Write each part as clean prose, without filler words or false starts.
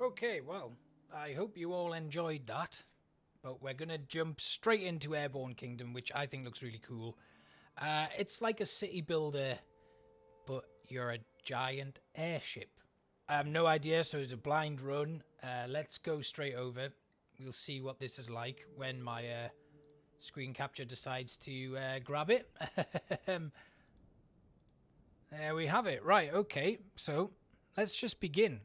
Okay, well, I hope you all enjoyed that. But we're going to jump straight into Airborne Kingdom, which I think looks really cool. It's like a city builder, but you're a giant airship. I have no idea, so it's a blind run. Let's go straight over. We'll see what this is like when my screen capture decides to grab it. There we have it. Right, okay. So, let's just begin.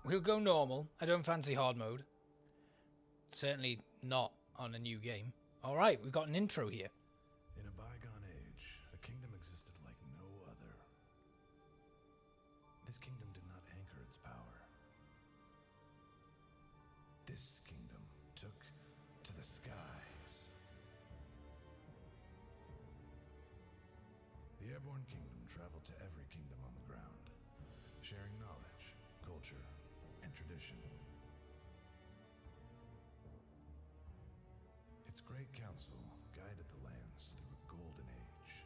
We'll go normal. I don't fancy hard mode. Certainly not on a new game. Alright, we've got an intro here. In a bygone age, a kingdom existed like no other. This kingdom did not anchor its power. This kingdom took to the skies. The Airborne Kingdom traveled to every kingdom on the ground, sharing knowledge, culture, and tradition. Its great council guided the lands through a golden age.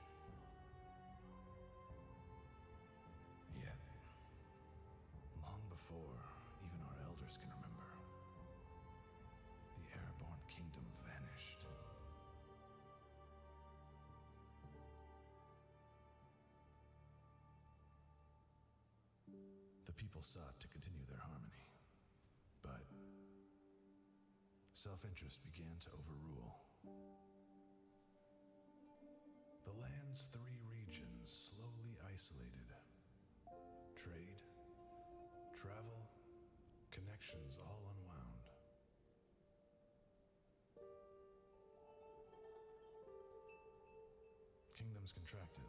Yet, long before even our elders can remember, the Airborne Kingdom vanished. The people sought to continue their harmony, but self-interest began to overrule. The land's three regions slowly isolated. Trade, travel, connections all unwound. Kingdoms contracted,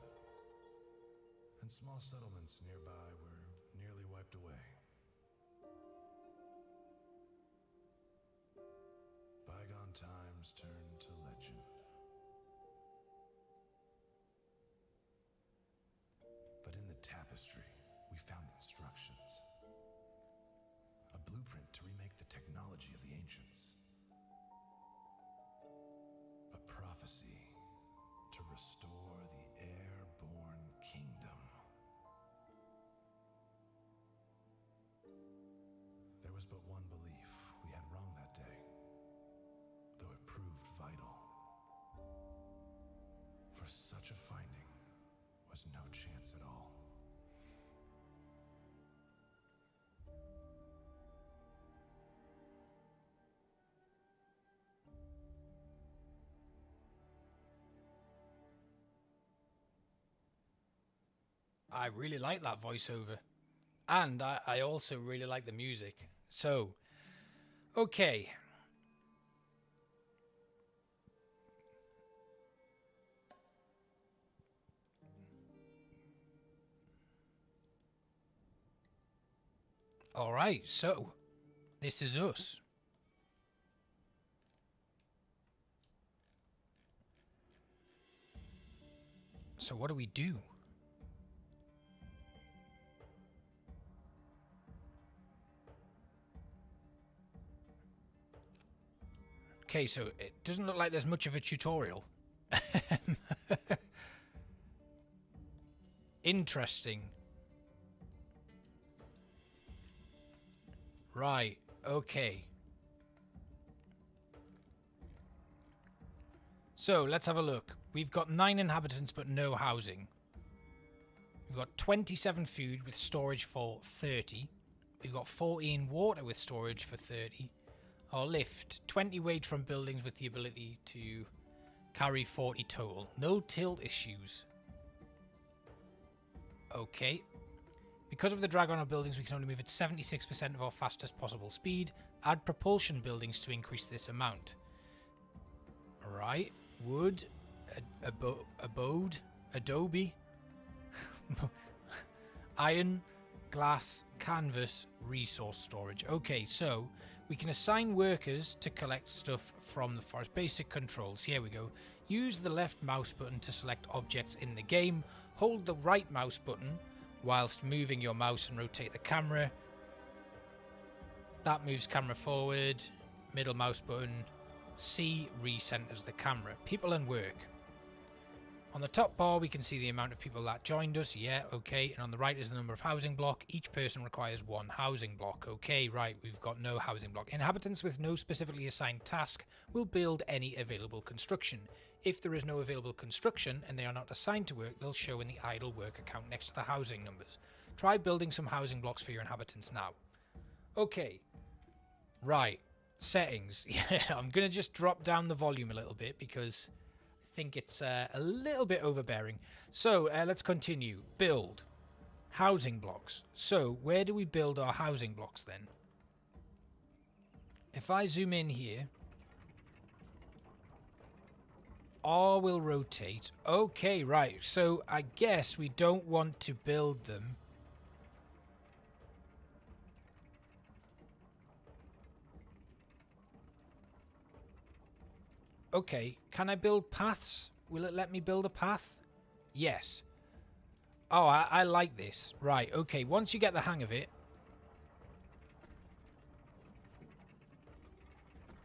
and small settlements nearby were nearly wiped away. Bygone times turned to legend. But in the tapestry, we found instructions. A blueprint to remake the technology of the ancients. A prophecy to restore the Airborne Kingdom. There was but one belief we had wrong that day, though it proved vital. For such a finding was no chance at all. I really like that voiceover. And I also really like the music. So, okay. Alright, so this is us. So what do we do? Okay, so it doesn't look like there's much of a tutorial. Interesting. Right, okay. So, let's have a look. We've got 9 inhabitants but no housing. We've got 27 food with storage for 30. We've got 14 water with storage for 30. Our lift, 20 weight from buildings with the ability to carry 40 total. No tilt issues. Okay. Because of the drag on our buildings, we can only move at 76% of our fastest possible speed. Add propulsion buildings to increase this amount. Right. Wood. Abode. Adobe. Iron. Glass. Canvas. Resource storage. Okay, so we can assign workers to collect stuff from the forest. Basic controls. Here we go. Use the left mouse button to select objects in the game. Hold the right mouse button whilst moving your mouse and rotate the camera. That moves camera forward. Middle mouse button. C recenters the camera. People and work. On the top bar, we can see the amount of people that joined us. Yeah, okay. And on the right is the number of housing block. Each person requires 1 housing block. Okay, right. We've got no housing block. Inhabitants with no specifically assigned task will build any available construction. If there is no available construction and they are not assigned to work, they'll show in the idle work account next to the housing numbers. Try building some housing blocks for your inhabitants now. Okay. Right. Settings. Yeah, I'm going to just drop down the volume a little bit because I think it's a little bit overbearing. So let's continue. Build. Housing blocks. So where do we build our housing blocks then? If I zoom in here, R will rotate. Okay, right. So I guess we don't want to build them. Okay, can I build paths? Will it let me build a path? Yes. Oh, I like this. Right, okay, once you get the hang of it.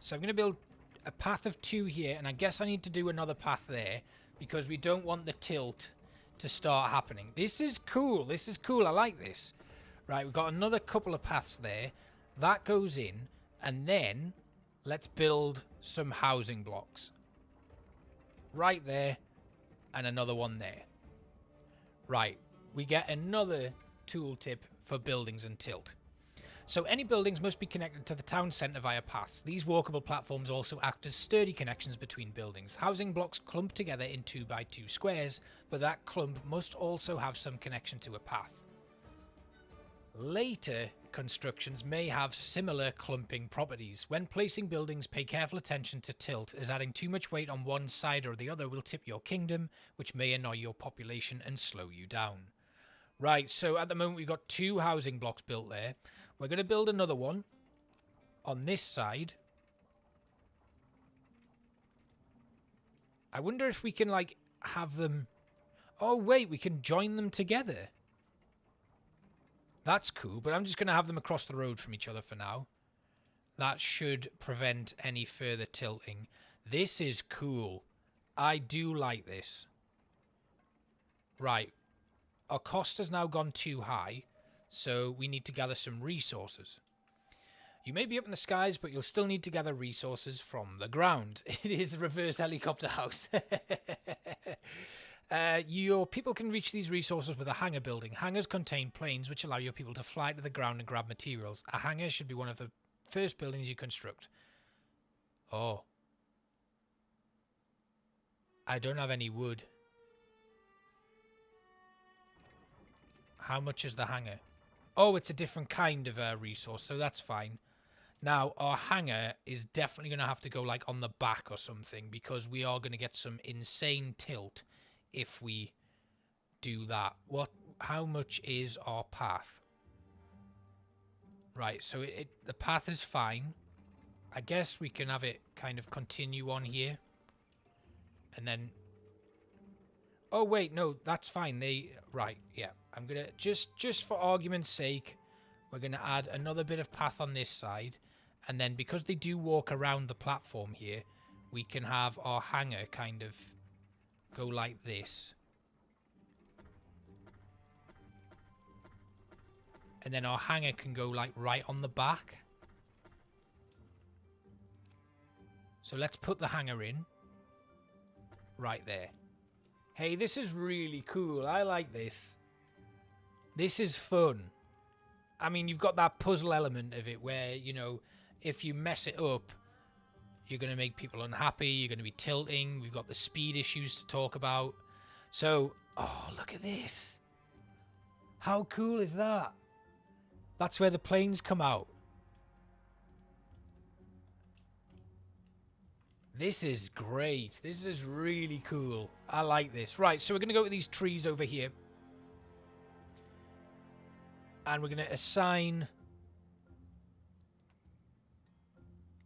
So I'm going to build a path of 2 here, and I guess I need to do another path there because we don't want the tilt to start happening. This is cool. This is cool. I like this. Right, we've got another couple of paths there. That goes in, and then let's build some housing blocks. Right there, and another one there. Right, we get another tooltip for buildings and tilt. So any buildings must be connected to the town centre via paths. These walkable platforms also act as sturdy connections between buildings. Housing blocks clump together in 2x2 squares, but that clump must also have some connection to a path. Later constructions may have similar clumping properties. When placing buildings, pay careful attention to tilt, as adding too much weight on one side or the other will tip your kingdom, which may annoy your population and slow you down. Right, so at the moment we've got 2 housing blocks built there. We're going to build another one on this side. I wonder if we can, like, have them... Oh, wait, we can join them together. That's cool, but I'm just going to have them across the road from each other for now. That should prevent any further tilting. This is cool. I do like this. Right. Our cost has now gone too high, so we need to gather some resources. You may be up in the skies, but you'll still need to gather resources from the ground. It is a reverse helicopter house. Your people can reach these resources with a hangar building. Hangars contain planes which allow your people to fly to the ground and grab materials. A hangar should be one of the first buildings you construct. Oh. I don't have any wood. How much is the hangar? Oh, it's a different kind of resource, so that's fine. Now, our hangar is definitely going to have to go, like, on the back or something, because we are going to get some insane tilt if we do that. How much is our path? Right, so the path is fine. I guess we can have it kind of continue on here. And then... Oh, wait, no, that's fine. Right, yeah. I'm going to... Just for argument's sake, we're going to add another bit of path on this side. And then because they do walk around the platform here, we can have our hangar kind of go like this. And then our hangar can go, like, right on the back. So let's put the hangar in. Right there. Hey, this is really cool. I like this. This is fun. I mean, you've got that puzzle element of it where, you know, if you mess it up, you're going to make people unhappy. You're going to be tilting. We've got the speed issues to talk about. So, oh, look at this. How cool is that? That's where the planes come out. This is great. This is really cool. I like this. Right, so we're going to go to these trees over here. And we're going to assign...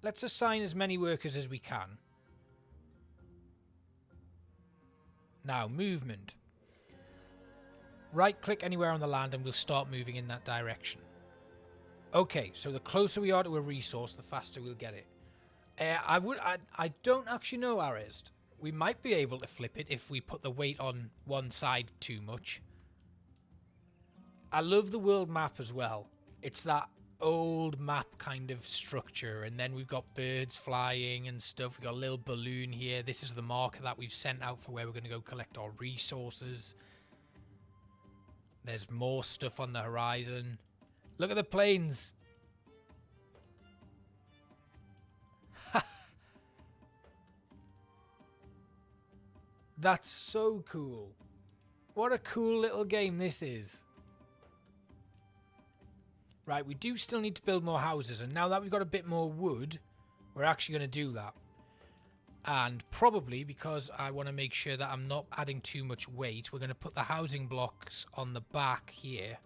Let's assign as many workers as we can. Now, movement. Right-click anywhere on the land and we'll start moving in that direction. Okay, so the closer we are to a resource, the faster we'll get it. I don't actually know, Arist. We might be able to flip it if we put the weight on one side too much. I love the world map as well. It's that old map kind of structure, and then we've got birds flying and stuff. We've got a little balloon here. This is the marker that we've sent out for where we're going to go collect our resources. There's more stuff on the horizon. Look at the planes. That's so cool. What a cool little game this is. Right, we do still need to build more houses, and now that we've got a bit more wood, we're actually going to do that. And probably, because I want to make sure that I'm not adding too much weight, we're going to put the housing blocks on the back here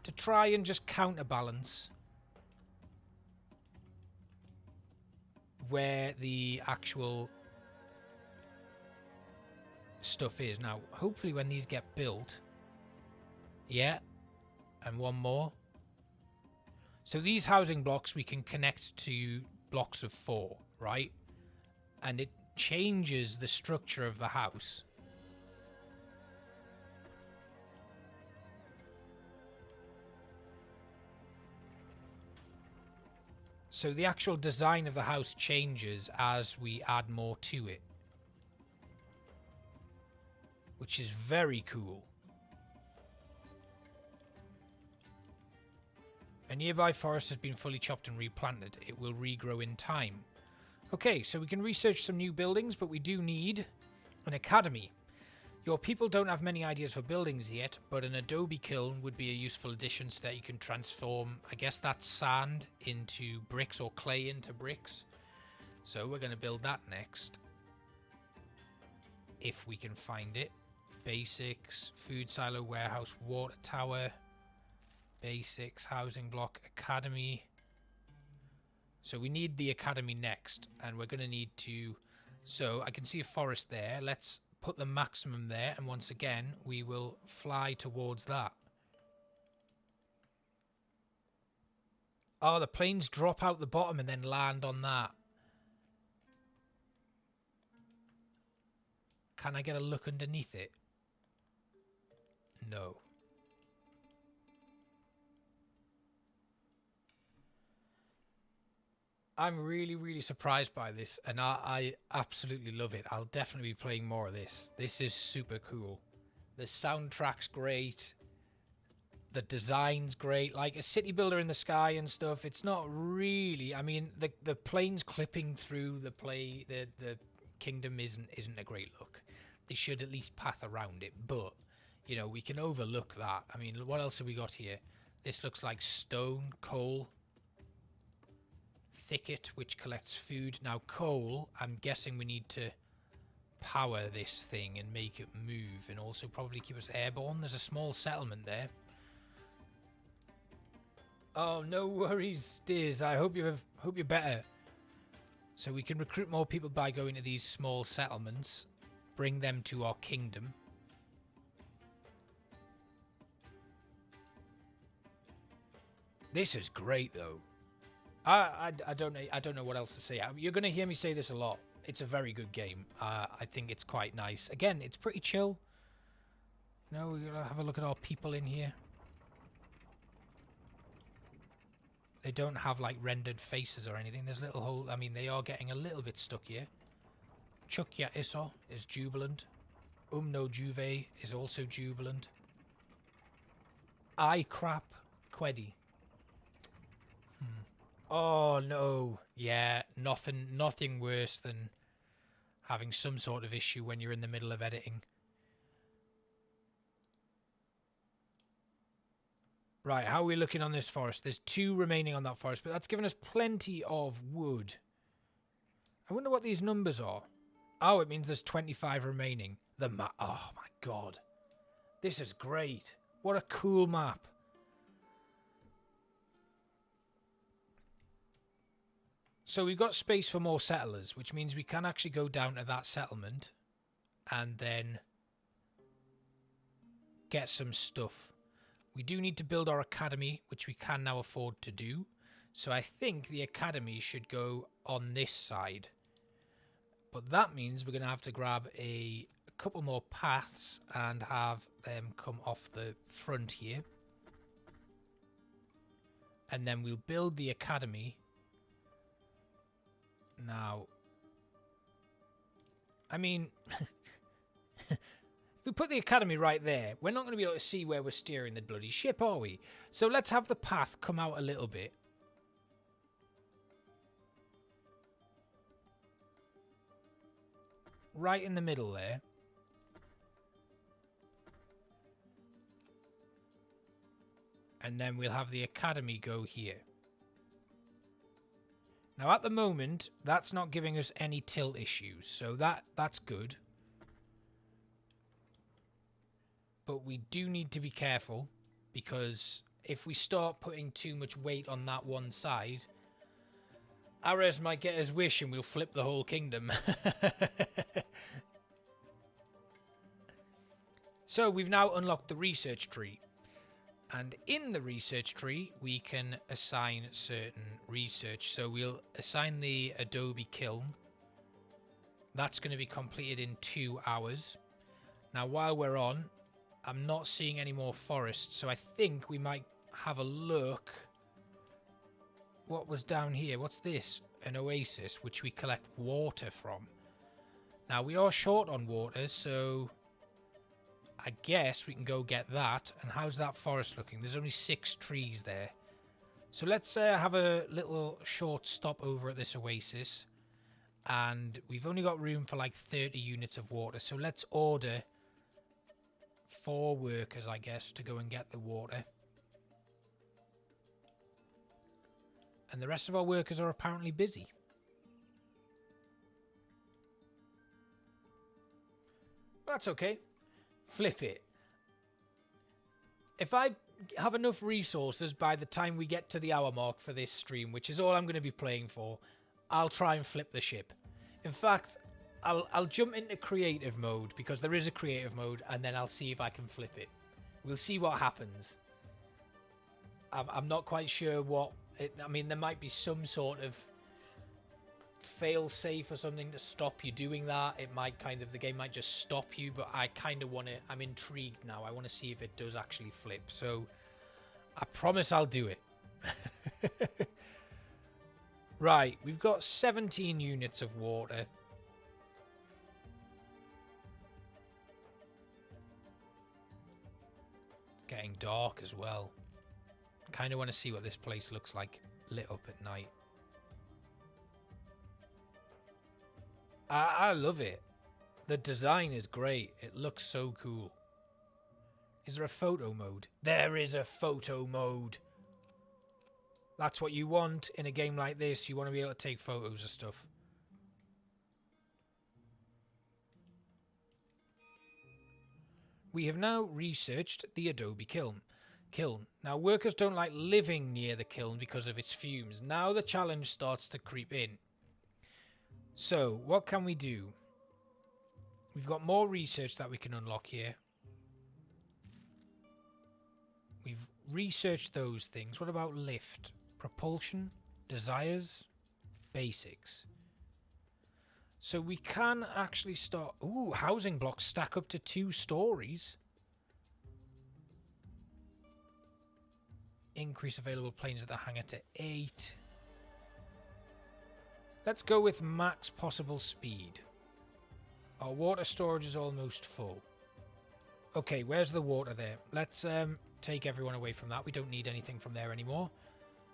to try and just counterbalance where the actual stuff is. Now, hopefully when these get built... Yeah, and one more. So these housing blocks we can connect to blocks of 4, right? And it changes the structure of the house. So the actual design of the house changes as we add more to it, which is very cool. A nearby forest has been fully chopped and replanted. It will regrow in time. Okay, so we can research some new buildings, but we do need an academy. Your people don't have many ideas for buildings yet, but an adobe kiln would be a useful addition so that you can transform, I guess that's sand into bricks or clay into bricks. So we're going to build that next. If we can find it. Basics, food silo, warehouse, water tower, basics, housing block, academy. So we need the academy next, and we're going to need to... So I can see a forest there. Let's put the maximum there, and once again, we will fly towards that. Oh, the planes drop out the bottom and then land on that. Can I get a look underneath it? No. I'm really, really surprised by this, and I absolutely love it. I'll definitely be playing more of this. This is super cool. The soundtrack's great. The design's great. Like a city builder in the sky and stuff. It's not really... I mean, the planes clipping through the kingdom isn't a great look. They should at least path around it, but, you know, we can overlook that. I mean, what else have we got here? This looks like stone, coal... thicket, which collects food. Now coal, I'm guessing we need to power this thing and make it move, and also probably keep us airborne. There's a small settlement there. Oh, no worries, Diz. I hope you're better. So we can recruit more people by going to these small settlements, bring them to our kingdom. This is great, though. I don't know what else to say. You're going to hear me say this a lot. It's a very good game. I think it's quite nice. Again, it's pretty chill. You know, we're going to have a look at our people in here. They don't have, like, rendered faces or anything. There's little hole. I mean, they are getting a little bit stuck here. Chukya Iso is jubilant. No Juve is also jubilant. I crap Quedi. Oh no, yeah, nothing worse than having some sort of issue when you're in the middle of editing. Right, how are we looking on this forest? There's 2 remaining on that forest, but that's given us plenty of wood. I wonder what these numbers are. Oh, it means there's 25 remaining. Oh my god. This is great. What a cool map. So we've got space for more settlers, which means we can actually go down to that settlement and then get some stuff. We do need to build our academy, which we can now afford to do. So I think the academy should go on this side. But that means we're going to have to grab a couple more paths and have them come off the front here. And then we'll build the academy. Now, I mean, if we put the academy right there, we're not going to be able to see where we're steering the bloody ship, are we? So let's have the path come out a little bit. Right in the middle there. And then we'll have the academy go here. Now at the moment, that's not giving us any tilt issues, so that's good. But we do need to be careful, because if we start putting too much weight on that one side, Ares might get his wish and we'll flip the whole kingdom. So we've now unlocked the research tree. And in the research tree, we can assign certain research. So we'll assign the Adobe kiln. That's going to be completed in 2 hours. Now, while we're on, I'm not seeing any more forests. So I think we might have a look. What was down here? What's this? An oasis, which we collect water from. Now, we are short on water, so I guess we can go get that. And how's that forest looking? There's only 6 trees there. So let's have a little short stop over at this oasis. And we've only got room for like 30 units of water. So let's order 4 workers, I guess, to go and get the water. And the rest of our workers are apparently busy. That's okay. Flip it. If I have enough resources by the time we get to the hour mark for this stream, which is all I'm going to be playing for, I'll try and flip the ship. In fact, I'll jump into creative mode, because there is a creative mode, and then I'll see if I can flip it. We'll see what happens. I'm not quite sure what... I mean, there might be some sort of fail-safe or something to stop you doing that. It might kind of... The game might just stop you, but I kind of want to... I'm intrigued now. I want to see if it does actually flip. So, I promise I'll do it. Right, we've got 17 units of water. It's getting dark as well. Kind of want to see what this place looks like lit up at night. I love it. The design is great. It looks so cool. Is there a photo mode? There is a photo mode. That's what you want in a game like this. You want to be able to take photos of stuff. We have now researched the Adobe kiln. Now, workers don't like living near the kiln because of its fumes. Now the challenge starts to creep in. So, what can we do? We've got more research that we can unlock here. We've researched those things. What about lift? Propulsion? Desires? Basics. So we can actually start... Ooh, housing blocks stack up to 2 stories. Increase available planes at the hangar to 8. Let's go with max possible speed. Our water storage is almost full. Okay, where's the water there? Let's take everyone away from that. We don't need anything from there anymore.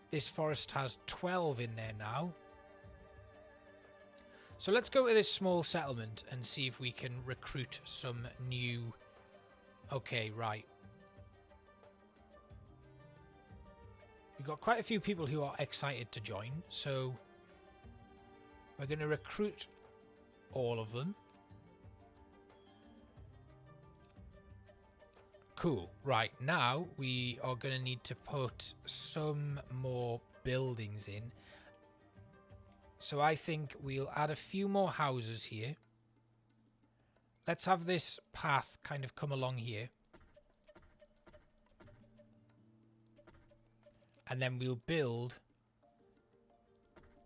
This forest has 12 in there now. So let's go to this small settlement and see if we can recruit some new... Okay, right. We've got quite a few people who are excited to join, so we're going to recruit all of them. Cool. Right, now we are going to need to put some more buildings in. So I think we'll add a few more houses here. Let's have this path kind of come along here. And then we'll build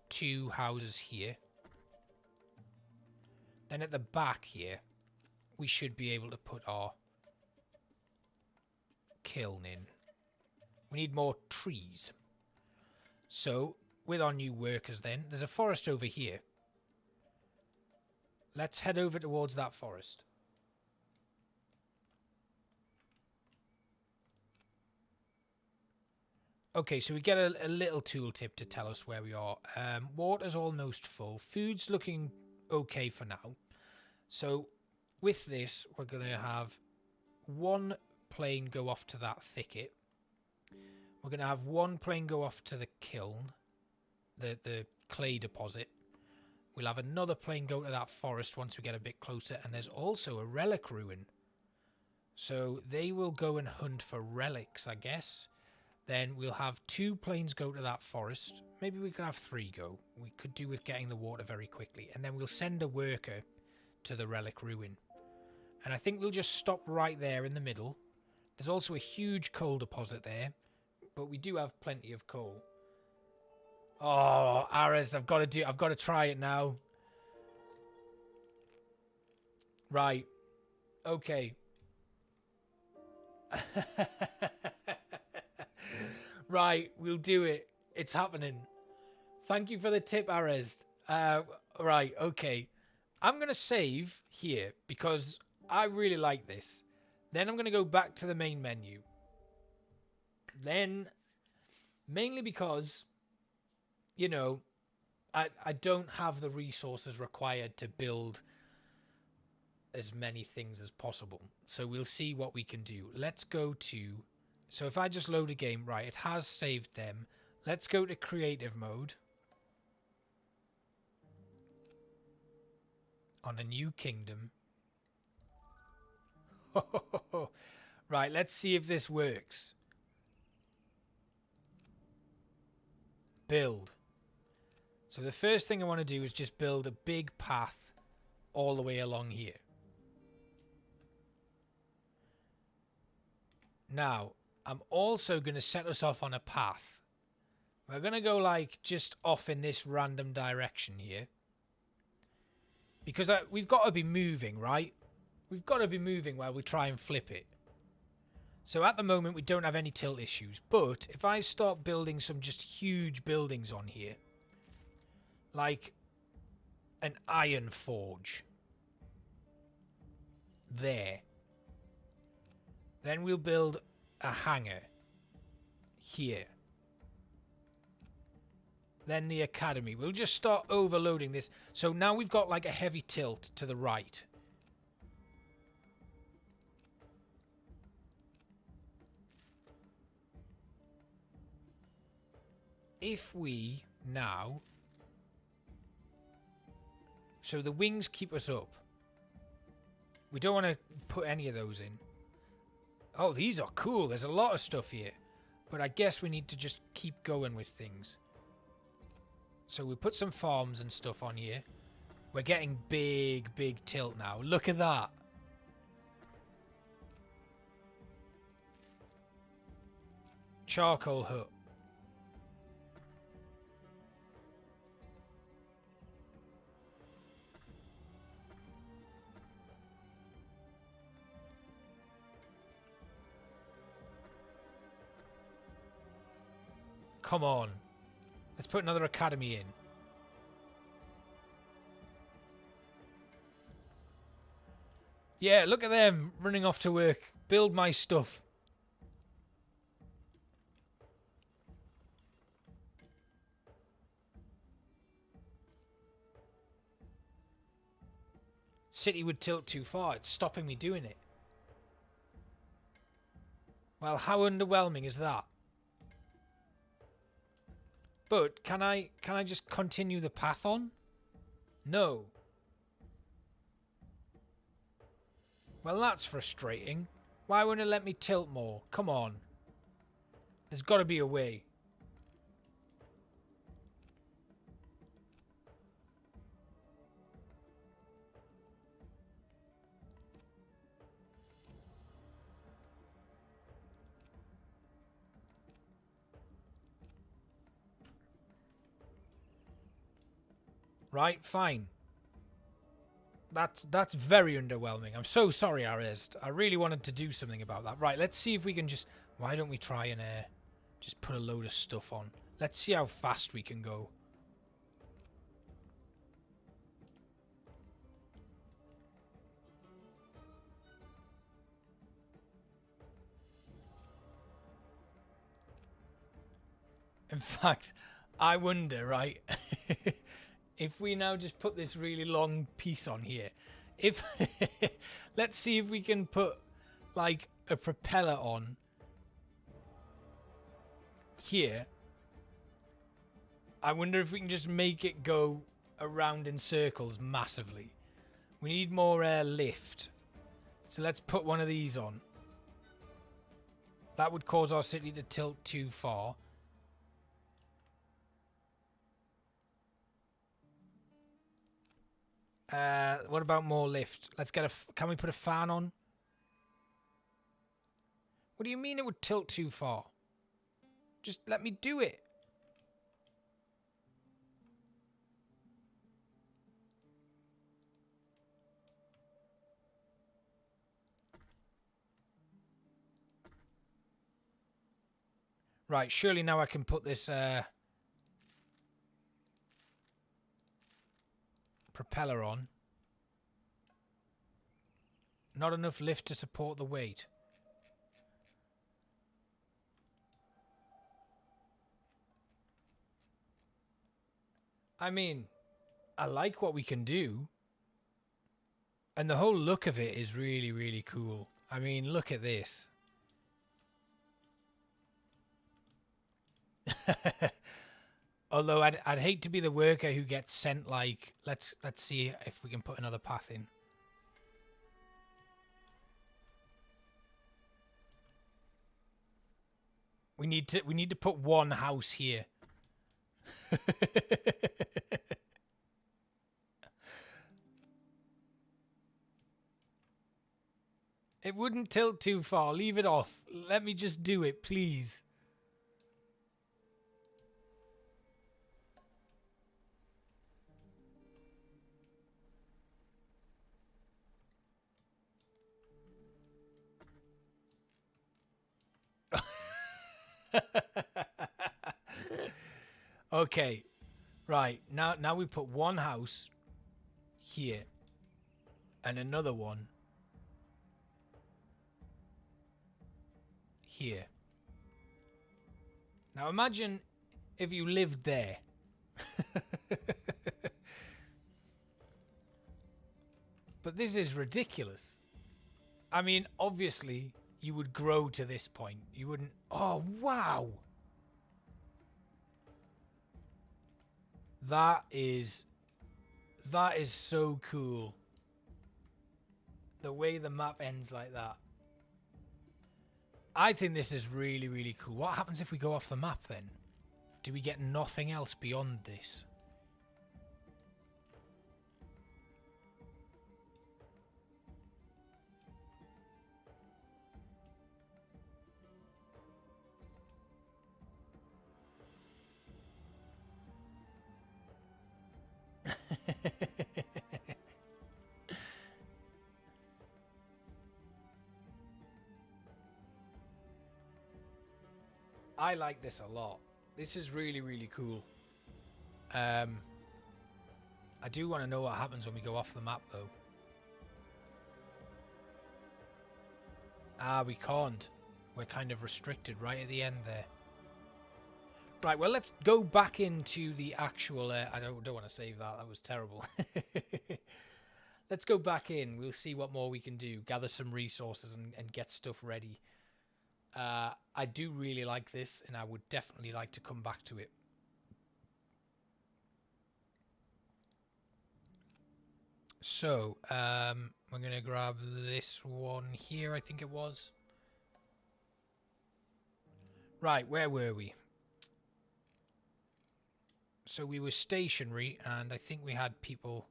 2 houses here. Then at the back here, we should be able to put our kiln in. We need more trees. So, with our new workers then, there's a forest over here. Let's head over towards that forest. Okay, so we get a little tooltip to tell us where we are. Water's almost full. Food's looking okay for now. So, with this, we're going to have one plane go off to that thicket. We're going to have one plane go off to the kiln, the clay deposit. We'll have another plane go to that forest once we get a bit closer. And there's also a relic ruin. So they will go and hunt for relics, I guess. Then we'll have 2 planes go to that forest. Maybe we could have 3 go. We could do with getting the water very quickly. And then we'll send a worker to the relic ruin. And I think we'll just stop right there in the middle. There's also a huge coal deposit there. But we do have plenty of coal. Oh, Ares, I've got to try it now. Right. Okay. Right, we'll do it. It's happening. Thank you for the tip, Ares. Right, okay. I'm going to save here because I really like this. Then I'm going to go back to the main menu. Then, mainly because, you know, I don't have the resources required to build as many things as possible. So we'll see what we can do. Let's go to... So if I just load a game, right, it has saved them. Let's go to creative mode. On a new kingdom. Right, let's see if this works. Build. So the first thing I want to do is just build a big path all the way along here. Now, I'm also going to set us off on a path. We're going to go like just off in this random direction here. Because we've got to be moving, right? We've got to be moving while we try and flip it. So at the moment we don't have any tilt issues. But if I start building some just huge buildings on here. Like an iron forge. There. Then we'll build a hangar here. Then the academy. We'll just start overloading this. So now we've got like a heavy tilt to the right. If we now... So the wings keep us up. We don't want to put any of those in. Oh, these are cool. There's a lot of stuff here. But I guess we need to just keep going with things. So we put some farms and stuff on here. We're getting big tilt now. Look at that. Charcoal hut. Come on. Let's put another academy in. Yeah, look at them running off to work. Build my stuff. City would tilt too far. It's stopping me doing it. Well, how underwhelming is that? But can I just continue the path on? No. Well, that's frustrating. Why won't it let me tilt more? Come on. There's got to be a way. Right, fine. That's very underwhelming. I'm so sorry, Arist. I really wanted to do something about that. Right, let's see if we can just... Why don't we try and just put a load of stuff on? Let's see how fast we can go. In fact, I wonder, right, if we now just put this really long piece on here, if let's see if we can put like a propeller on here. I wonder if we can just make it go around in circles massively. We need more lift. So let's put one of these on. That would cause our city to tilt too far. What about more lift? Let's get can we put a fan on? What do you mean it would tilt too far? Just let me do it. Right, surely now I can put this propeller on. Not enough lift to support the weight. I mean, I like what we can do. And the whole look of it is really, really cool. I mean, look at this. Although I'd hate to be the worker who gets sent like let's see if we can put another path in. We need to put one house here. It wouldn't tilt too far. Leave it off. Let me just do it, please. Okay. Right. Now we put one house here and another one here. Now imagine if you lived there. But this is ridiculous. I mean, obviously, you would grow to this point. You wouldn't... Oh, wow! That is so cool. The way the map ends like that. I think this is really, really cool. What happens if we go off the map then? Do we get nothing else beyond this? I like this a lot. This is really, really cool. I do want to know what happens when we go off the map, though. Ah, we can't. We're kind of restricted right at the end there. Right, well, let's go back into the actual... I don't want to save that. That was terrible. Let's go back in. We'll see what more we can do. Gather some resources and get stuff ready. I do really like this, and I would definitely like to come back to it. So, we're going to grab this one here, I think it was. Right, where were we? So we were stationary, and I think we had people...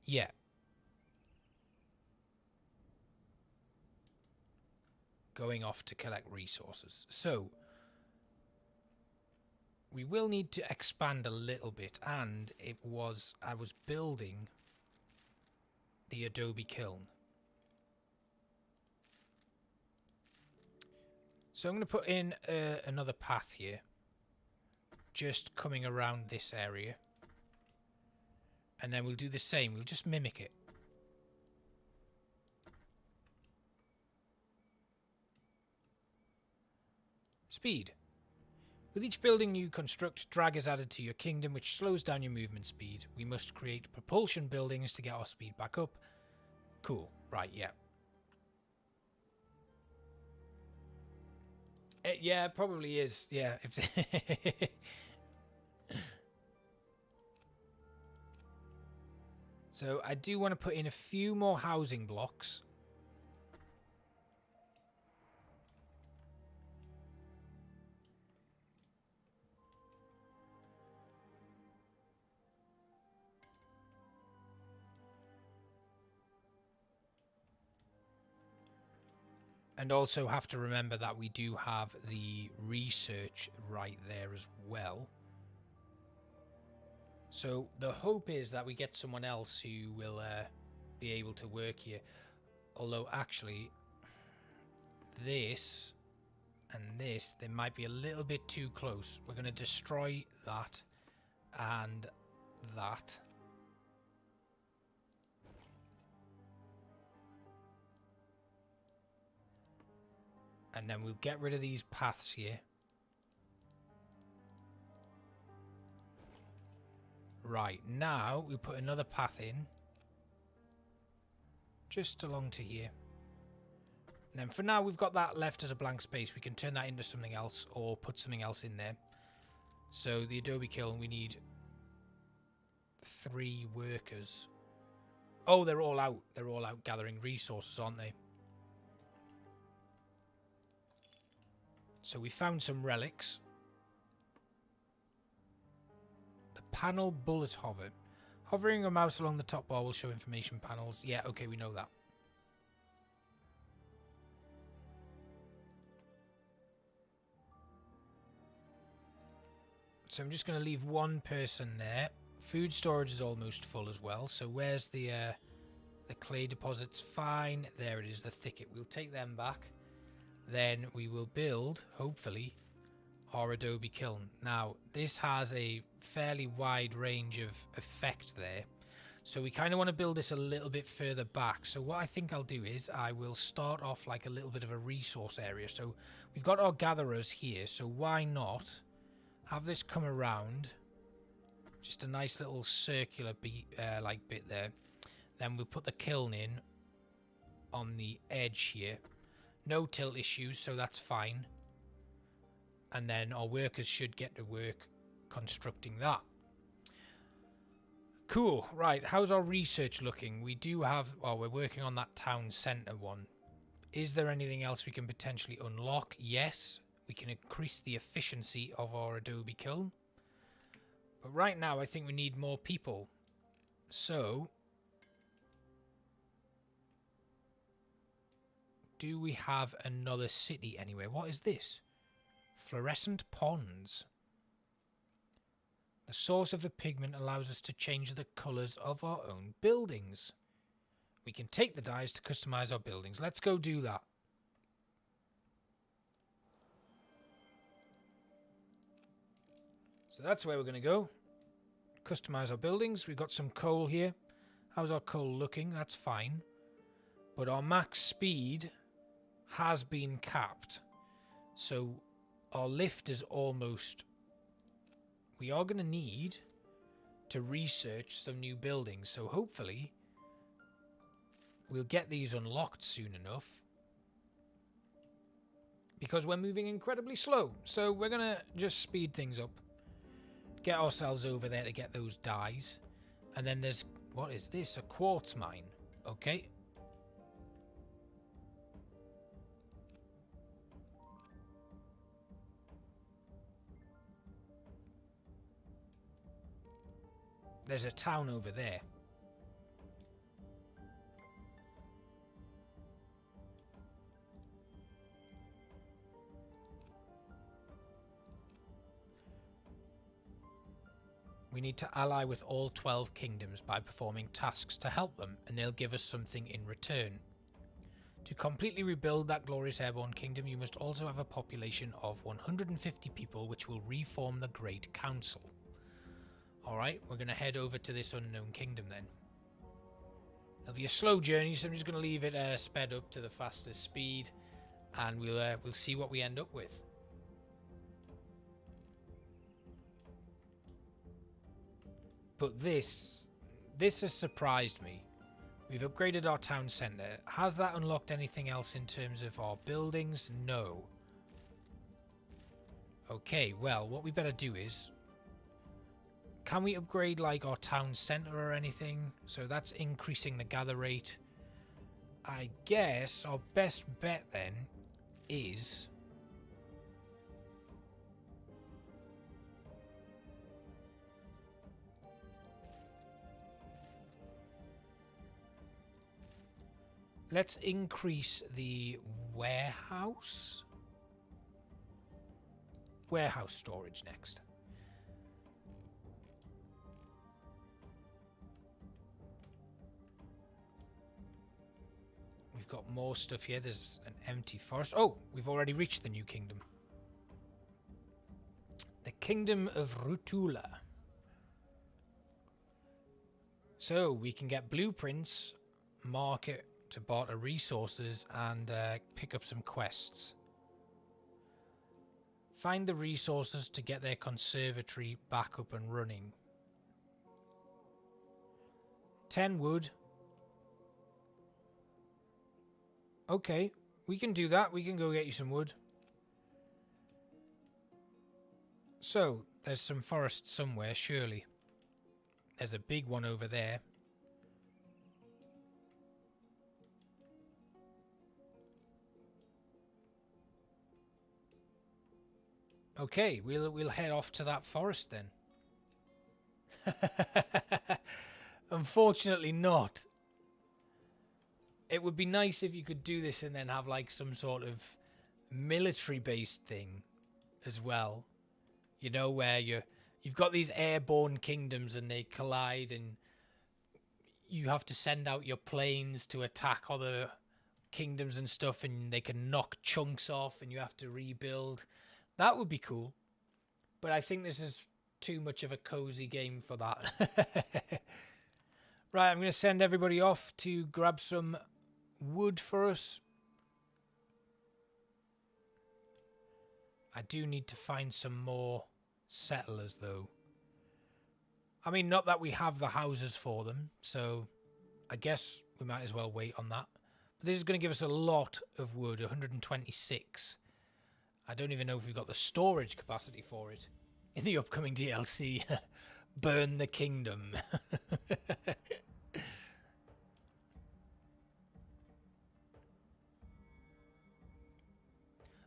Yeah. Going off to collect resources. So, we will need to expand a little bit, and I was building the adobe kiln. So I'm going to put in another path here, just coming around this area. And then we'll do the same, we'll just mimic it. Speed. With each building you construct, drag is added to your kingdom, which slows down your movement speed. We must create propulsion buildings to get our speed back up. Cool. Right, yeah. Yeah, it probably is. Yeah. So I do want to put in a few more housing blocks. And also have to remember that we do have the research right there as well. So the hope is that we get someone else who will be able to work here. Although actually, this and this, they might be a little bit too close. We're going to destroy that and that. And then we'll get rid of these paths here. Right, now we put another path in. Just along to here. And then for now we've got that left as a blank space. We can turn that into something else or put something else in there. So the adobe kiln, we need 3 workers. Oh, they're all out. They're all out gathering resources, aren't they? So we found some relics. The panel bullet hover. Hovering a mouse along the top bar will show information panels. Yeah, okay, we know that. So I'm just going to leave one person there. Food storage is almost full as well. So where's the clay deposits? Fine. There it is, the thicket. We'll take them back. Then we will build, hopefully, our adobe kiln. Now, this has a fairly wide range of effect there. So we kind of want to build this a little bit further back. So what I think I'll do is I will start off like a little bit of a resource area. So we've got our gatherers here. So why not have this come around? Just a nice little circular like bit there. Then we'll put the kiln in on the edge here. No tilt issues, so that's fine. And then our workers should get to work constructing that. Cool. Right, how's our research looking? We do have... Well, we're working on that town centre one. Is there anything else we can potentially unlock? Yes. We can increase the efficiency of our adobe kiln. But right now, I think we need more people. So... do we have another city anywhere? What is this? Fluorescent ponds. The source of the pigment allows us to change the colours of our own buildings. We can take the dyes to customise our buildings. Let's go do that. So that's where we're going to go. Customise our buildings. We've got some coal here. How's our coal looking? That's fine. But our max speed has been capped. So our lift is almost... We are going to need to research some new buildings. So hopefully we'll get these unlocked soon enough. Because we're moving incredibly slow. So we're going to just speed things up. Get ourselves over there to get those dyes. And then there's... What is this? A quartz mine. Okay. There's a town over there. We need to ally with all 12 kingdoms by performing tasks to help them, and they'll give us something in return. To completely rebuild that glorious Airborne Kingdom, you must also have a population of 150 people, which will reform the Great Council. Alright, we're going to head over to this unknown kingdom then. It'll be a slow journey, so I'm just going to leave it sped up to the fastest speed, and we'll see what we end up with. But this has surprised me. We've upgraded our town centre. Has that unlocked anything else in terms of our buildings? No. Okay, well, what we better do is... Can we upgrade, like, our town centre or anything? So that's increasing the gather rate. I guess our best bet, then, is... Let's increase the warehouse. Warehouse storage next. We've got more stuff here. There's an empty forest. Oh, we've already reached the new kingdom. The Kingdom of Rutula. So we can get blueprints, market to barter resources, and pick up some quests. Find the resources to get their conservatory back up and running. 10 wood. Okay, we can do that. We can go get you some wood. So, there's some forest somewhere, surely. There's a big one over there. Okay, we'll head off to that forest then. Unfortunately not. It would be nice if you could do this and then have like some sort of military-based thing as well. You know, where you've got these airborne kingdoms and they collide and you have to send out your planes to attack other kingdoms and stuff, and they can knock chunks off and you have to rebuild. That would be cool. But I think this is too much of a cozy game for that. Right, I'm going to send everybody off to grab some wood for us. I do need to find some more settlers, though. I mean, not that we have the houses for them, so I guess we might as well wait on that. But this is going to give us a lot of wood, 126. I don't even know if we've got the storage capacity for it in the upcoming DLC. Burn the kingdom.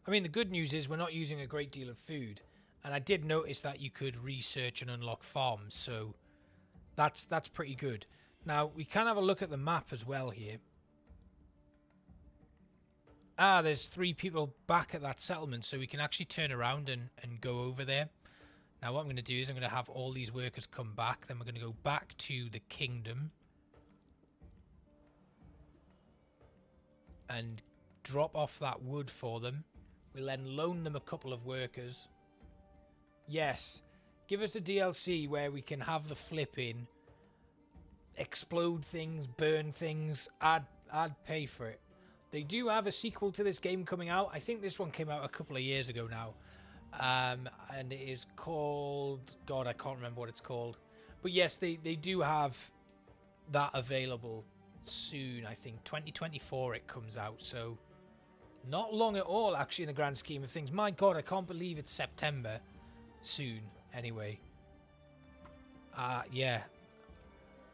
I mean, the good news is we're not using a great deal of food. And I did notice that you could research and unlock farms, so that's pretty good. Now, we can have a look at the map as well here. Ah, there's 3 people back at that settlement, so we can actually turn around and go over there. Now, what I'm going to do is I'm going to have all these workers come back. Then we're going to go back to the kingdom. And drop off that wood for them. We'll then loan them a couple of workers. Yes, give us a DLC where we can have the flipping, explode things, burn things. I'd pay for it. They do have a sequel to this game coming out. I think this one came out a couple of years ago now. And it is called... God, I can't remember what it's called. But yes, they do have that available soon. I think 2024 it comes out. So not long at all, actually, in the grand scheme of things. My God, I can't believe it's September. Soon, anyway. Yeah.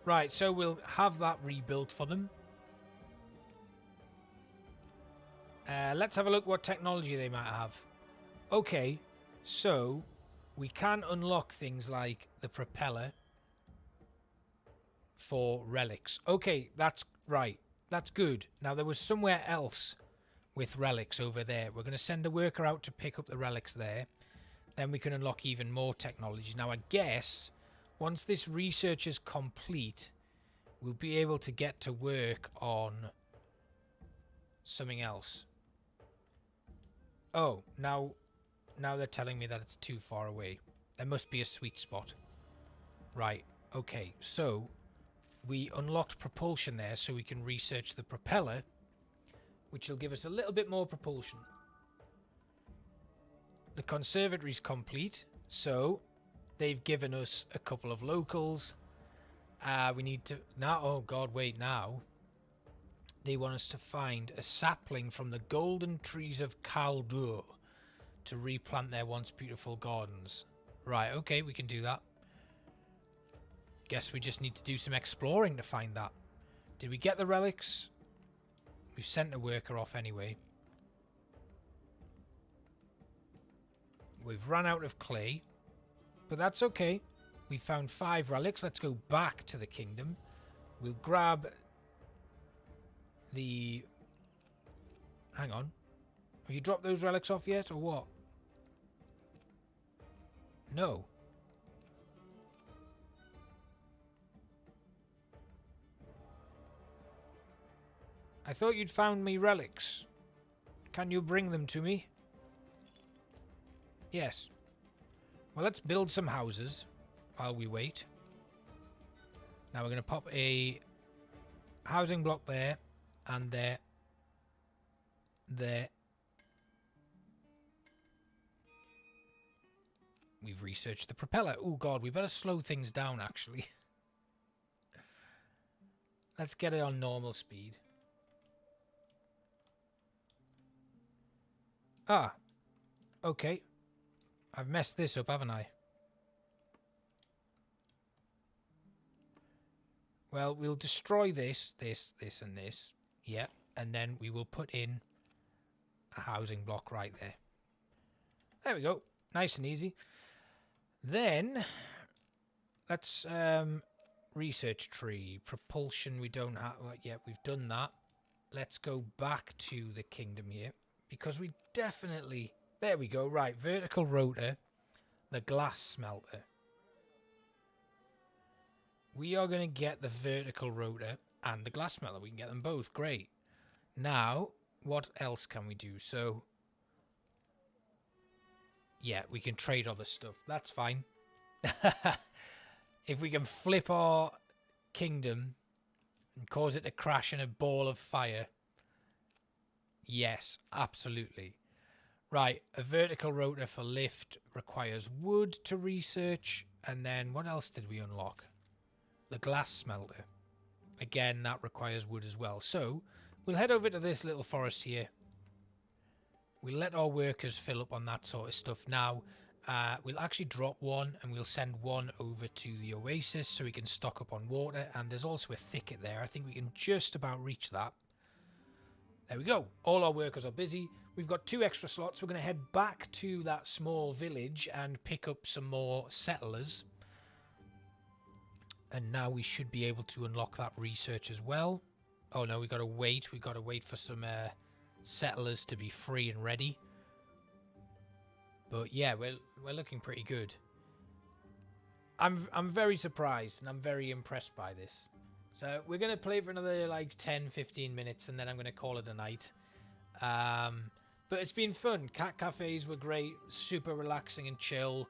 Right, so we'll have that rebuilt for them. Let's have a look what technology they might have. Okay, so we can unlock things like the propeller for relics. Okay, that's right. That's good. Now, there was somewhere else with relics over there. We're going to send a worker out to pick up the relics there. Then we can unlock even more technology. Now, I guess once this research is complete, we'll be able to get to work on something else. Oh, now they're telling me that it's too far away. There must be a sweet spot. Right, okay, so we unlocked propulsion there so we can research the propeller, which will give us a little bit more propulsion. The conservatory's complete, so they've given us a couple of locals. We need to... Now, oh god, wait, now. They want us to find a sapling from the golden trees of Kaldur to replant their once beautiful gardens. Right, okay, we can do that. Guess we just need to do some exploring to find that. Did we get the relics? We've sent a worker off anyway. We've run out of clay, but that's okay. We found 5 relics. Let's go back to the kingdom. We'll grab the... Hang on. Have you dropped those relics off yet, or what? No. I thought you'd found me relics. Can you bring them to me? Yes. Well, let's build some houses while we wait. Now we're going to pop a housing block there, and there. We've researched the propeller. Oh god, we better slow things down actually. Let's get it on normal speed. Ah. Okay. I've messed this up, haven't I? Well, we'll destroy this, and this. Yeah. And then we will put in a housing block right there. There we go. Nice and easy. Then, let's research tree. Propulsion we don't have yet. We've done that. Let's go back to the kingdom here. Because we definitely... There we go. Right. Vertical rotor. The glass smelter. We are going to get the vertical rotor and the glass smelter. We can get them both. Great. Now, what else can we do? So, yeah, we can trade other stuff. That's fine. If we can flip our kingdom and cause it to crash in a ball of fire. Yes, absolutely. Right, a vertical rotor for lift requires wood to research. And then what else did we unlock? The glass smelter. Again, that requires wood as well. So, we'll head over to this little forest here. We'll let our workers fill up on that sort of stuff now. We'll actually drop one and we'll send one over to the oasis so we can stock up on water. And there's also a thicket there. I think we can just about reach that. There we go. All our workers are busy. We've got 2 extra slots. We're going to head back to that small village and pick up some more settlers. And now we should be able to unlock that research as well. Oh no, we got to wait. We got to wait for some settlers to be free and ready. But yeah, we're looking pretty good. I'm very surprised and I'm very impressed by this. So we're going to play for another like 10-15 minutes and then I'm going to call it a night. But it's been fun. Cat cafes were great, super relaxing and chill.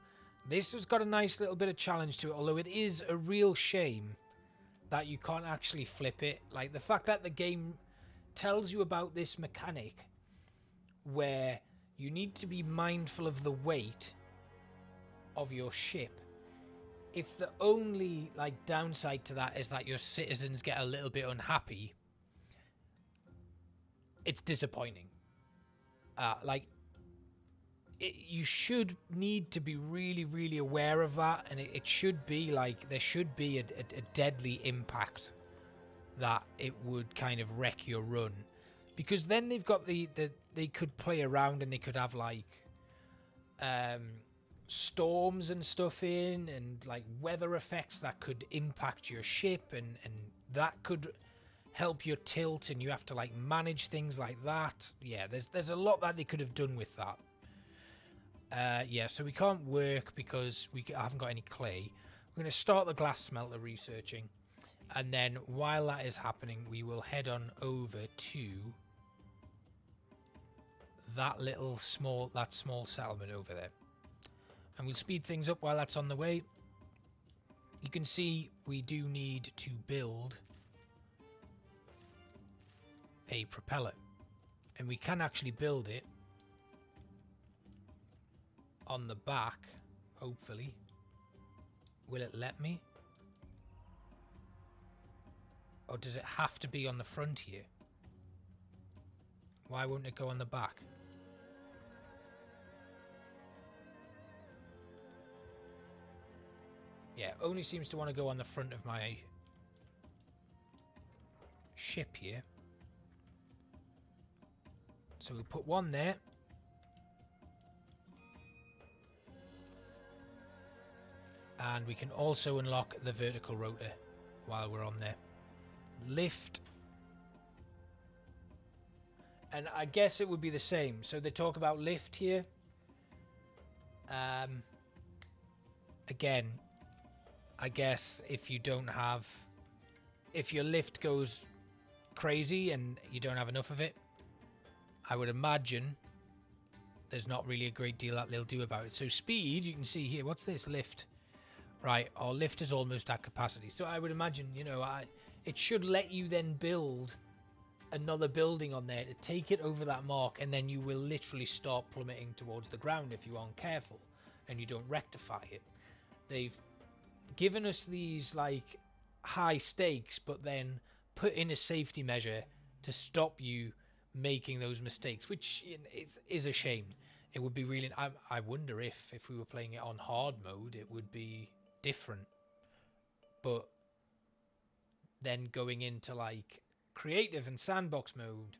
This has got a nice little bit of challenge to it, although it is a real shame that you can't actually flip it. Like the fact that the game tells you about this mechanic where you need to be mindful of the weight of your ship. If the only like downside to that is that your citizens get a little bit unhappy, it's disappointing. You should need to be really, really aware of that, and it should be like there should be a deadly impact that it would kind of wreck your run, because then they've got they could play around and they could have like storms and stuff in, and like weather effects that could impact your ship, and that could help your tilt, and you have to like manage things like that. Yeah, there's a lot that they could have done with that. Yeah, so we can't work because I haven't got any clay. We're going to start the glass smelter researching. And then while that is happening, we will head on over to that small settlement over there. And we'll speed things up while that's on the way. You can see we do need to build a propeller. And we can actually build it on the back, hopefully. Will it let me? Or does it have to be on the front here? Why won't it go on the back? Yeah, only seems to want to go on the front of my ship here. So we'll put one there. And we can also unlock the vertical rotor while we're on there. Lift. And I guess it would be the same. So they talk about lift here. Again, I guess if you don't have... If your lift goes crazy and you don't have enough of it, I would imagine there's not really a great deal that they'll do about it. So speed, you can see here. What's this? Lift. Right, our lift is almost at capacity. So I would imagine, you know, it should let you then build another building on there to take it over that mark, and then you will literally start plummeting towards the ground if you aren't careful and you don't rectify it. They've given us these, like, high stakes, but then put in a safety measure to stop you making those mistakes, which is a shame. It would be really... I wonder if we were playing it on hard mode, it would be different. But then going into, like, creative and sandbox mode,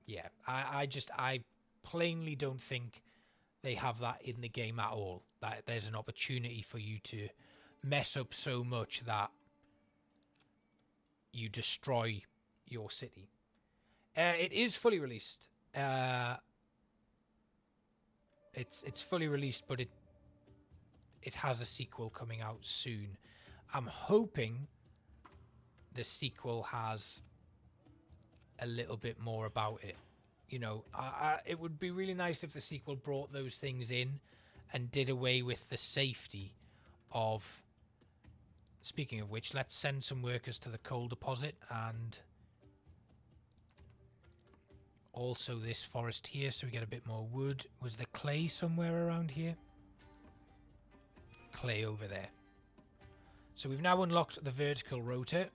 yeah, I plainly don't think they have that in the game at all. That there's an opportunity for you to mess up so much that you destroy your city. It is fully released. It's fully released, but it has a sequel coming out soon. I'm hoping the sequel has a little bit more about it. You know, it would be really nice if the sequel brought those things in and did away with the safety of... Speaking of which, let's send some workers to the coal deposit, and also this forest here so we get a bit more wood. Was there clay somewhere around here? Clay over there. So we've now unlocked the vertical rotor.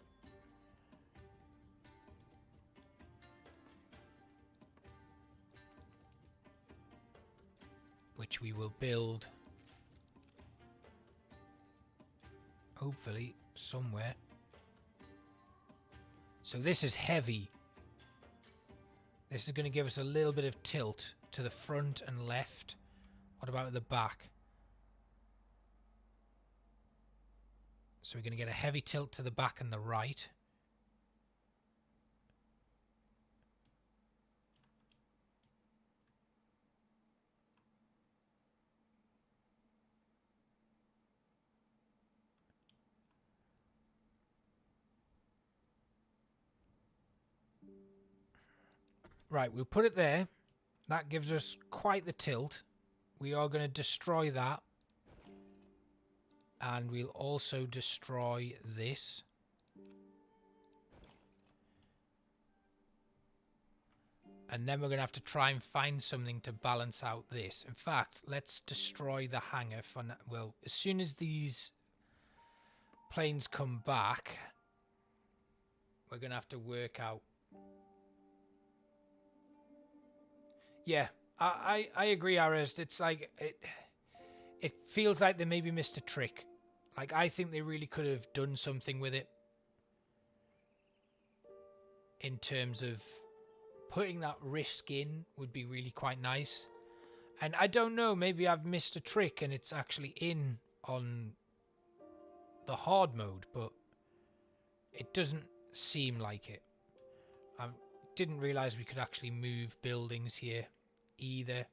Which we will build, hopefully, somewhere. So this is heavy. This is going to give us a little bit of tilt to the front and left. What about at the back? So we're going to get a heavy tilt to the back and the right. Right, we'll put it there. That gives us quite the tilt. We are going to destroy that. And we'll also destroy this. And then we're going to have to try and find something to balance out this. In fact, let's destroy the hangar for now. Well, as soon as these planes come back, we're going to have to work out. Yeah, I agree, Arist. It's like it feels like they maybe missed a trick. Like, I think they really could have done something with it in terms of putting that risk in would be really quite nice. And I don't know, maybe I've missed a trick and it's actually in on the hard mode, but it doesn't seem like it. I didn't realize we could actually move buildings here either.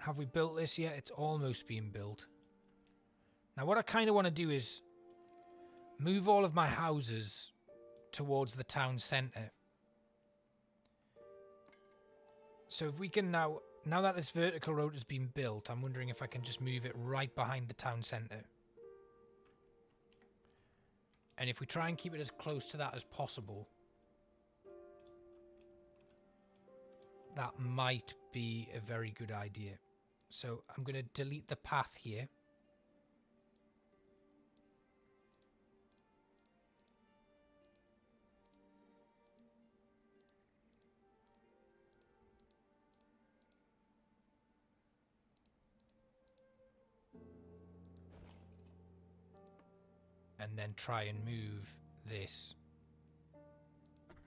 Have we built this yet? It's almost being built. Now what I kind of want to do is move all of my houses towards the town centre. So if we can now that this vertical road has been built, I'm wondering if I can just move it right behind the town centre. And if we try and keep it as close to that as possible, that might be a very good idea. So I'm going to delete the path here. And then try and move this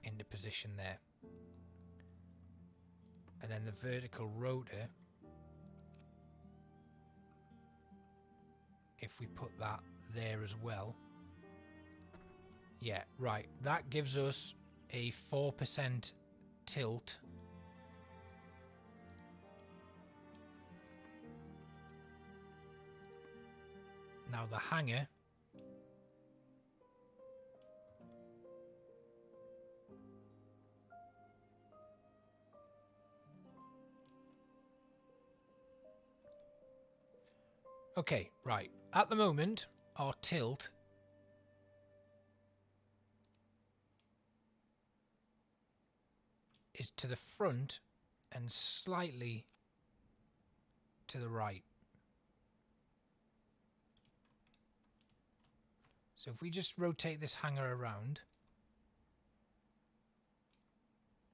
into position there. And then the vertical rotor, if we put that there as well. Yeah, right. That gives us a 4% tilt. Now the hangar. Okay, right. At the moment, our tilt is to the front and slightly to the right. So if we just rotate this hangar around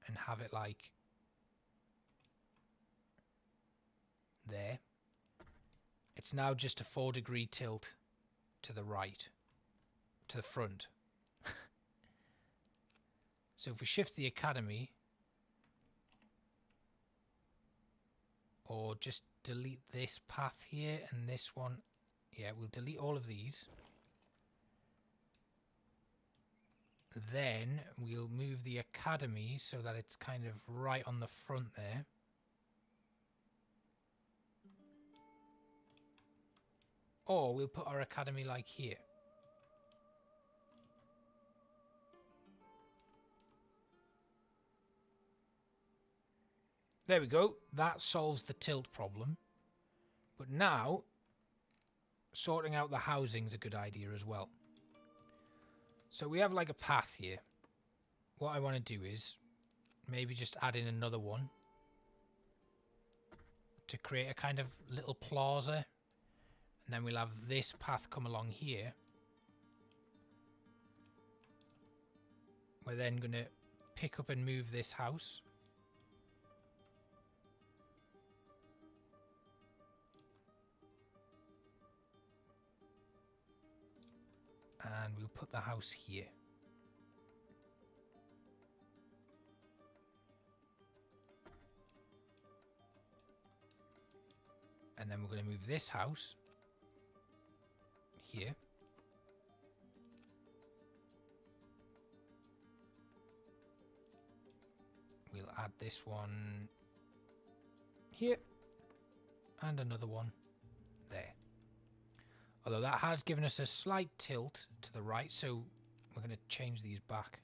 and have it like there, it's now just a 4-degree tilt to the right, to the front. So if we shift the academy, or just delete this path here and this one, yeah, we'll delete all of these. Then we'll move the academy so that it's kind of right on the front there. Or we'll put our academy like here. There we go. That solves the tilt problem. But now, sorting out the housing's a good idea as well. So we have like a path here. What I want to do is maybe just add in another one to create a kind of little plaza. And then we'll have this path come along here. We're then going to pick up and move this house. And we'll put the house here. And then we're going to move this house here. We'll add this one here and another one there. Although that has given us a slight tilt to the right, so we're going to change these back.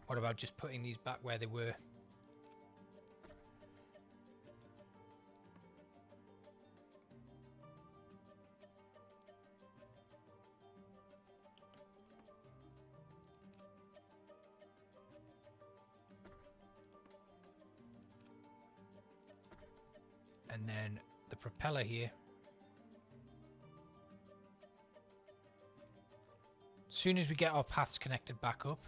What about just putting these back where they were? And then the propeller here. As soon as we get our paths connected back up,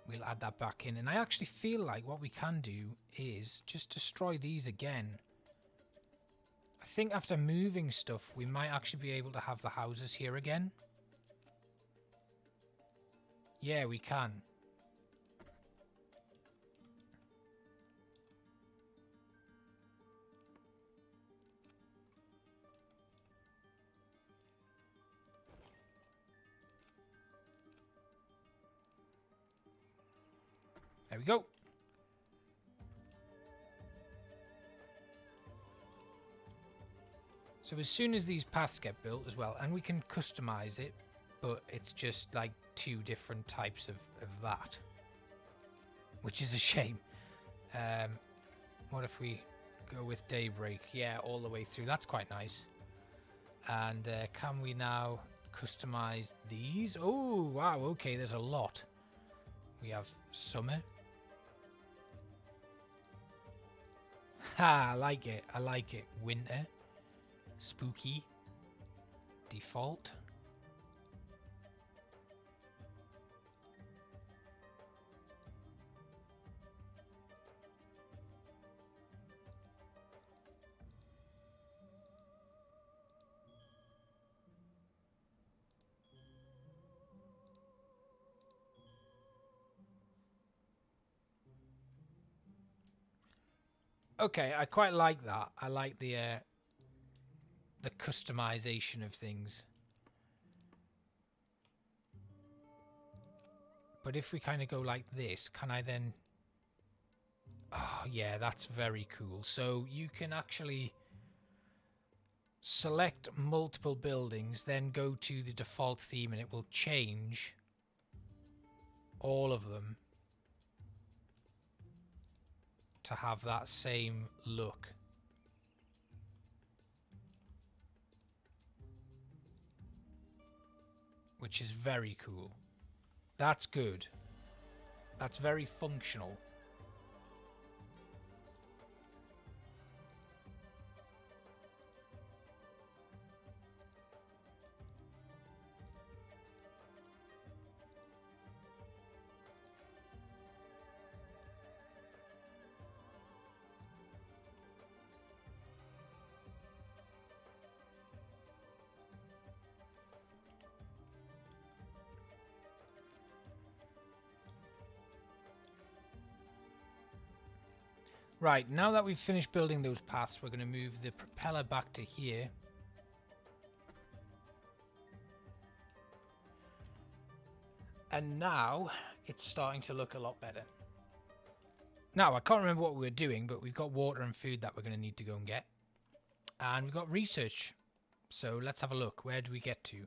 we'll add that back in. And I actually feel like what we can do is just destroy these again. I think after moving stuff, we might actually be able to have the houses here again. Yeah, we can. There we go. So as soon as these paths get built as well, and we can customize it, but it's just like 2 different types of that, which is a shame. What if we go with daybreak? Yeah, all the way through. That's quite nice. And can we now customize these? Oh, wow. Okay, there's a lot. We have summer. Ha, I like it. I like it. Winter. Spooky. Default. Okay, I quite like that. I like the customization of things. But if we kind of go like this, can I then... Oh, yeah, that's very cool. So you can actually select multiple buildings, then go to the default theme, and it will change all of them to have that same look. Which is very cool. That's good. That's very functional. Right, now that we've finished building those paths, we're going to move the propeller back to here. And now it's starting to look a lot better. Now, I can't remember what we were doing, but we've got water and food that we're going to need to go and get. And we've got research. So let's have a look. Where do we get to?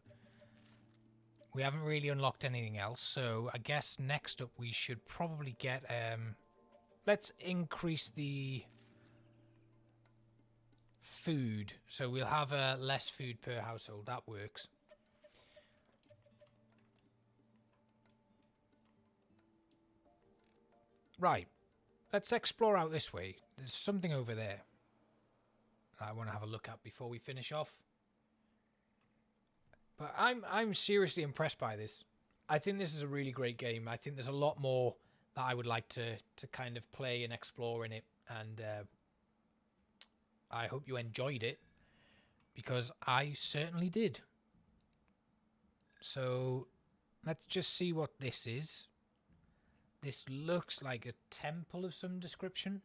We haven't really unlocked anything else. So I guess next up we should probably get... let's increase the food. So we'll have less food per household. That works. Right. Let's explore out this way. There's something over there I want to have a look at before we finish off. But I'm seriously impressed by this. I think this is a really great game. I think there's a lot more that I would like to kind of play and explore in it. And I hope you enjoyed it, because I certainly did. So let's just see what this is. This looks like a temple of some description.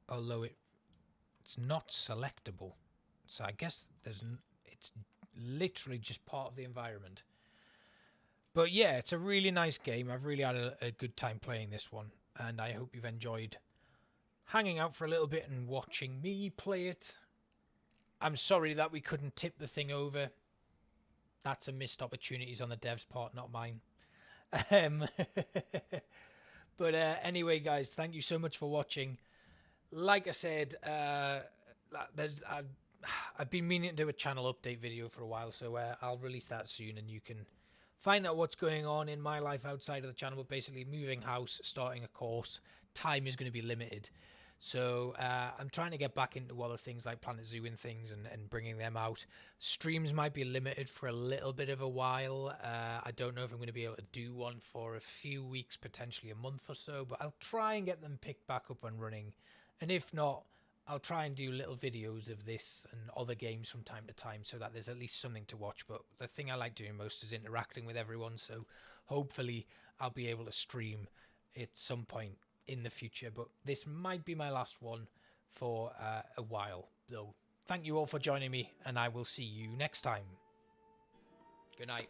Although it's not selectable. So I guess it's literally just part of the environment. But yeah, it's a really nice game. I've really had a good time playing this one, and I hope you've enjoyed hanging out for a little bit and watching me play it. I'm sorry that we couldn't tip the thing over. That's a missed opportunities on the devs' part, not mine. But anyway, guys, thank you so much for watching. Like I said, I've been meaning to do a channel update video for a while, so I'll release that soon, and you can find out what's going on in my life outside of the channel. But basically, moving house, starting a course, time is going to be limited. So I'm trying to get back into other things like Planet Zoo and things, and bringing them out. Streams might be limited for a little bit of a while. I don't know if I'm going to be able to do one for a few weeks, potentially a month or so, but I'll try and get them picked back up and running. And if not, I'll try and do little videos of this and other games from time to time, so that there's at least something to watch. But the thing I like doing most is interacting with everyone, so hopefully I'll be able to stream at some point in the future. But this might be my last one for a while, though. Thank you all for joining me, and I will see you next time. Good night.